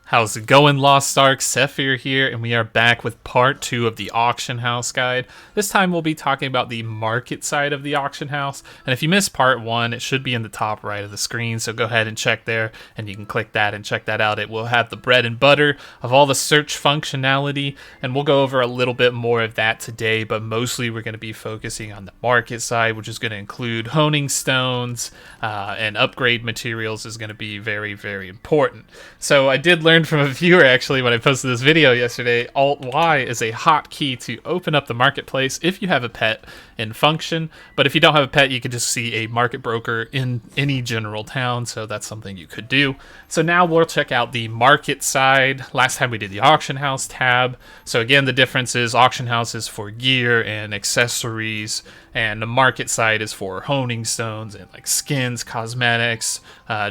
How's it going, Lost Ark? Sethphir here, and we are back with part 2 of the auction house guide. This time we'll be talking about the market side of the auction house, and if you missed part 1, it should be in the top right of the screen, so go ahead and check there, and you can click that and check that out. It will have the bread and butter of all the search functionality, and we'll go over a little bit more of that today, but mostly we're going to be focusing on the market side, which is going to include honing stones, and upgrade materials is going to be very, very important. So I did learn from a viewer actually when I posted this video yesterday, Alt-Y is a hotkey to open up the marketplace if you have a pet in function, but if you don't have a pet, you can just see a market broker in any general town, so that's something you could do. So now we'll check out the market side. Last time we did the auction house tab. So again, the difference is auction house is for gear and accessories, and the market side is for honing stones and like skins, cosmetics,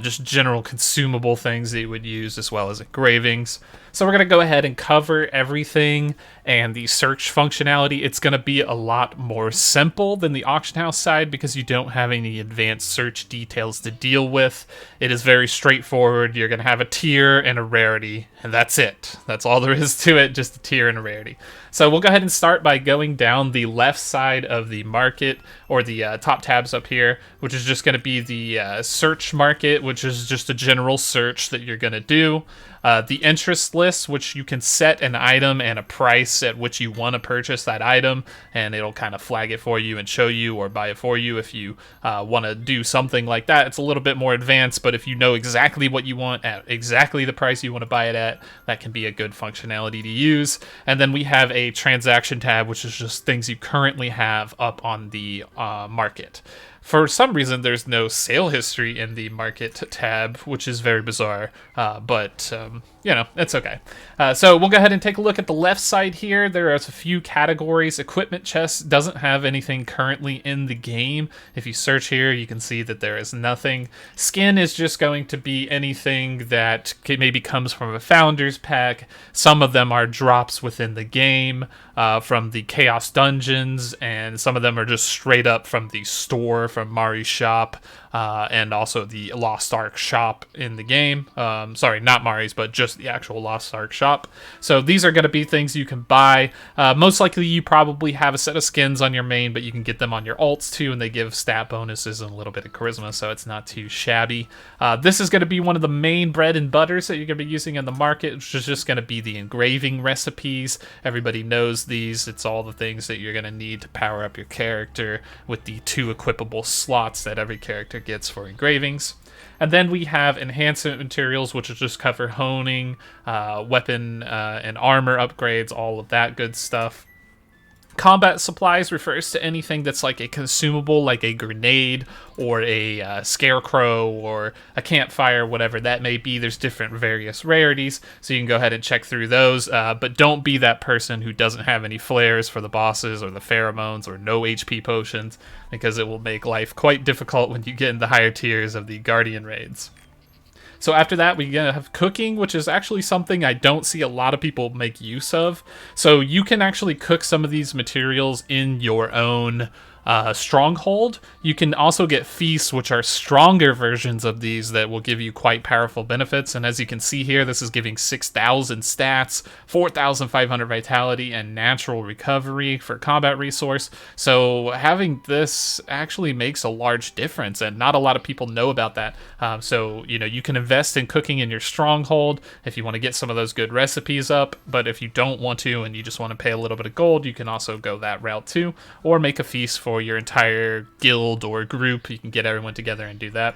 just general consumable things that you would use, as well as engravings. So we're going to go ahead and cover everything, and the search functionality, it's going to be a lot more simple than the auction house side because you don't have any advanced search details to deal with. It is very straightforward. You're going to have a tier and a rarity, and that's it. That's all there is to it, just a tier and a rarity. So we'll go ahead and start by going down the left side of the market, or the top tabs up here, which is just going to be the search market, which is just a general search that you're going to do. The interest list, which you can set an item and a price at which you want to purchase that item, and it'll kind of flag it for you and show you or buy it for you if you want to do something like that. It's a little bit more advanced, but if you know exactly what you want at exactly the price you want to buy it at, that can be a good functionality to use. And then we have a transaction tab, which is just things you currently have up on the market. For some reason, there's no sale history in the market tab, which is very bizarre, but it's okay. So we'll go ahead and take a look at the left side here. There are a few categories. Equipment chest doesn't have anything currently in the game. If you search here, you can see that there is nothing. Skin is just going to be anything that maybe comes from a founder's pack. Some of them are drops within the game from the Chaos Dungeons, and some of them are just straight up from the store, from Mari's shop, and also the Lost Ark shop in the game. Sorry, not Mari's, but just the actual Lost Ark shop. So these are going to be things you can buy. Most likely you probably have a set of skins on your main, but you can get them on your alts too, and they give stat bonuses and a little bit of charisma, so it's not too shabby. This is going to be one of the main bread and butters that you're going to be using in the market, which is just going to be the engraving recipes. Everybody knows these. It's all the things that you're going to need to power up your character with the 2 equipable slots that every character gets for engravings. And then we have enhancement materials, which will just cover honing, weapon and armor upgrades, all of that good stuff. Combat supplies refers to anything that's like a consumable, like a grenade or a scarecrow or a campfire, whatever that may be. There's different various rarities, so you can go ahead and check through those, but don't be that person who doesn't have any flares for the bosses or the pheromones or no HP potions, because it will make life quite difficult when you get in the higher tiers of the Guardian raids. So after that, we have cooking, which is actually something I don't see a lot of people make use of. So you can actually cook some of these materials in your own stronghold. You can also get feasts, which are stronger versions of these that will give you quite powerful benefits. And as you can see here, this is giving 6,000 stats, 4,500 vitality, and natural recovery for combat resource. So having this actually makes a large difference, and not a lot of people know about that. So you can invest in cooking in your stronghold if you want to get some of those good recipes up. But if you don't want to and you just want to pay a little bit of gold, you can also go that route too, or make a feast for your entire guild or group. You can get everyone together and do that.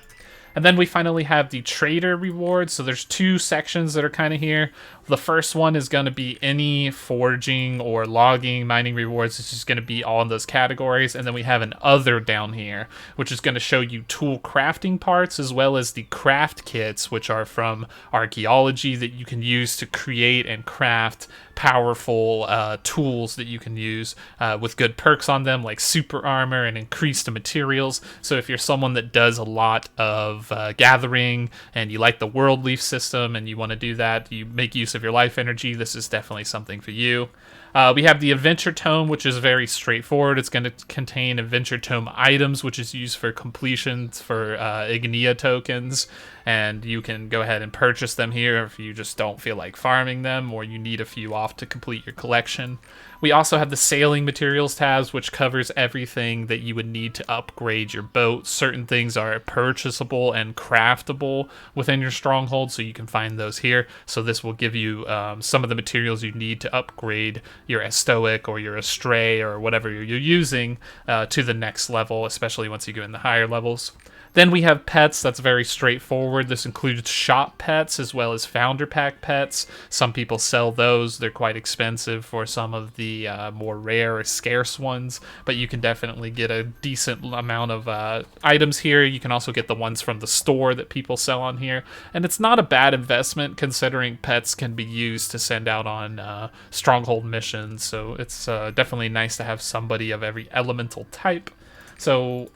And then we finally have the trader rewards. So there's 2 sections that are kind of here. The first one is going to be any forging or logging, mining rewards. It's just going to be all in those categories. And then we have an other down here, which is going to show you tool crafting parts, as well as the craft kits, which are from archaeology that you can use to create and craft powerful tools that you can use with good perks on them, like super armor and increased materials. So if you're someone that does a lot of gathering and you like the world leaf system and you want to do that, you make use of your life energy, this is definitely something for you. We have the Adventure Tome, which is very straightforward. It's going to contain Adventure Tome items, which is used for completions for Ignia tokens, and you can go ahead and purchase them here if you just don't feel like farming them or you need a few off to complete your collection. We also have the Sailing Materials tabs, which covers everything that you would need to upgrade your boat. Certain things are purchasable and craftable within your stronghold, so you can find those here. So this will give you some of the materials you need to upgrade your Stoic or your Astray or whatever you're using to the next level, especially once you go in the higher levels. Then we have pets. That's very straightforward. This includes shop pets as well as founder pack pets. Some people sell those. They're quite expensive for some of the more rare or scarce ones, but you can definitely get a decent amount of items here. You can also get the ones from the store that people sell on here, and it's not a bad investment considering pets can be used to send out on stronghold missions, so it's definitely nice to have somebody of every elemental type. So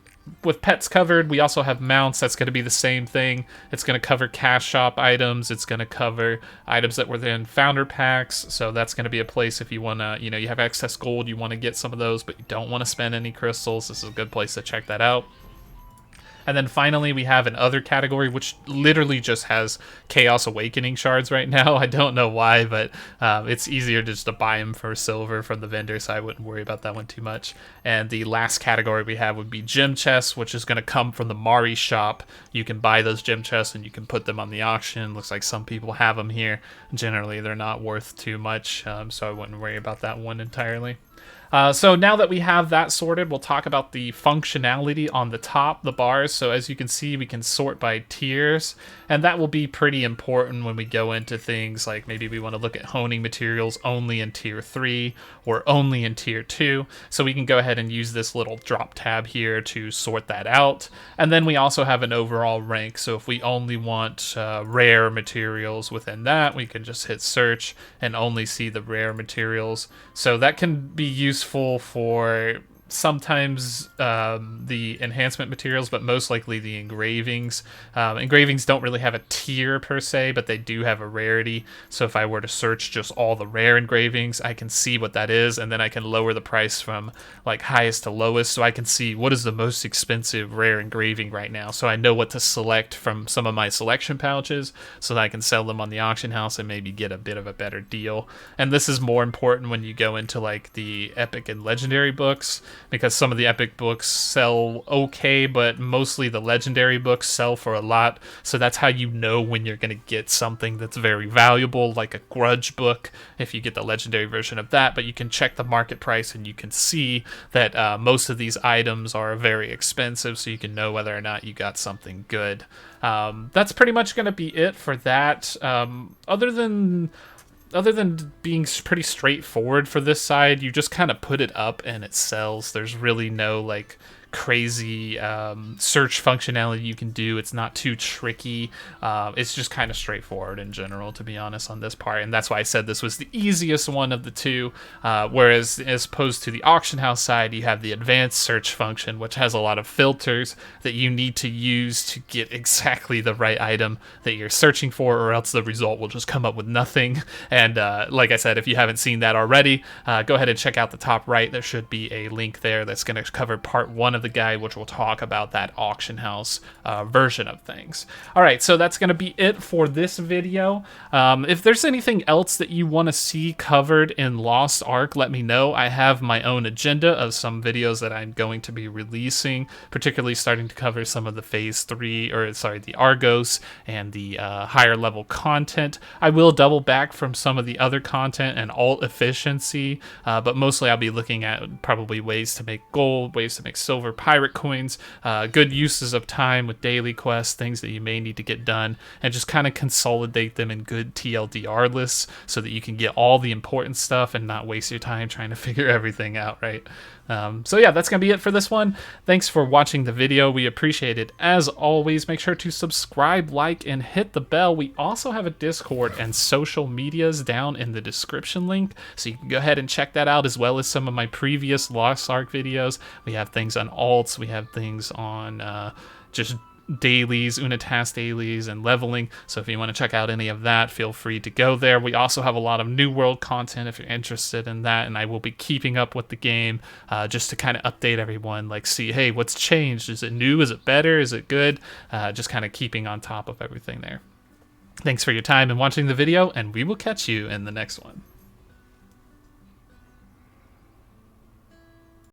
with pets covered, we also have mounts. That's going to be the same thing. It's going to cover cash shop items. It's going to cover items that were in founder packs. So that's going to be a place if you want to, you have excess gold, you want to get some of those, but you don't want to spend any crystals. This is a good place to check that out. And then finally, we have an other category, which literally just has Chaos Awakening shards right now. I don't know why, but it's easier just to buy them for silver from the vendor, so I wouldn't worry about that one too much. And the last category we have would be gem chests, which is going to come from the Mari shop. You can buy those gem chests and you can put them on the auction. Looks like some people have them here. Generally, they're not worth too much, so I wouldn't worry about that one entirely. So now that we have that sorted, we'll talk about the functionality on the top, the bars. So as you can see, we can sort by tiers, and that will be pretty important when we go into things like maybe we want to look at honing materials only in tier 3 or only in tier 2. So we can go ahead and use this little drop tab here to sort that out. And then we also have an overall rank. So if we only want rare materials within that, we can just hit search and only see the rare materials. So that can be useful for sometimes the enhancement materials, but most likely the engravings. Engravings don't really have a tier per se, but they do have a rarity. So if I were to search just all the rare engravings, I can see what that is, and then I can lower the price from like highest to lowest, so I can see what is the most expensive rare engraving right now. So I know what to select from some of my selection pouches so that I can sell them on the auction house and maybe get a bit of a better deal. And this is more important when you go into like the epic and legendary books, because some of the epic books sell okay, but mostly the legendary books sell for a lot. So that's how you know when you're going to get something that's very valuable, like a grudge book, if you get the legendary version of that. But you can check the market price and you can see that most of these items are very expensive, so you can know whether or not you got something good. That's pretty much going to be it for that. Other than being pretty straightforward for this side, you just kind of put it up and it sells. There's really no like crazy search functionality you can do. It's not too tricky. It's just kind of straightforward in general, to be honest, on this part, and that's why I said this was the easiest one of the two. Whereas as opposed to the auction house side, you have the advanced search function, which has a lot of filters that you need to use to get exactly the right item that you're searching for, or else the result will just come up with nothing. And like I said, if you haven't seen that already, go ahead and check out the top right. There should be a link there that's going to cover part 1 of the guide, which will talk about that auction house version of things. All right, so that's going to be it for this video. If there's anything else that you want to see covered in Lost Ark, let me know. I have my own agenda of some videos that I'm going to be releasing, particularly starting to cover some of the phase 3, or sorry, the Argos and the higher level content. I will double back from some of the other content and alt efficiency, but mostly I'll be looking at probably ways to make gold, ways to make silver, pirate coins, good uses of time with daily quests, things that you may need to get done, and just kind of consolidate them in good TLDR lists so that you can get all the important stuff and not waste your time trying to figure everything out, right? So yeah, that's going to be it for this one. Thanks for watching the video. We appreciate it. As always, make sure to subscribe, like, and hit the bell. We also have a Discord and social medias down in the description link, so you can go ahead and check that out, as well as some of my previous Lost Ark videos. We have things on alts. We have things on just dailies, Unatas dailies, and leveling. So if you want to check out any of that, feel free to go there. We also have a lot of New World content if you're interested in that, and I will be keeping up with the game just to kind of update everyone, like see, hey, what's changed? Is it new? Is it better? Is it good? Just kind of keeping on top of everything there. Thanks for your time and watching the video, and we will catch you in the next one.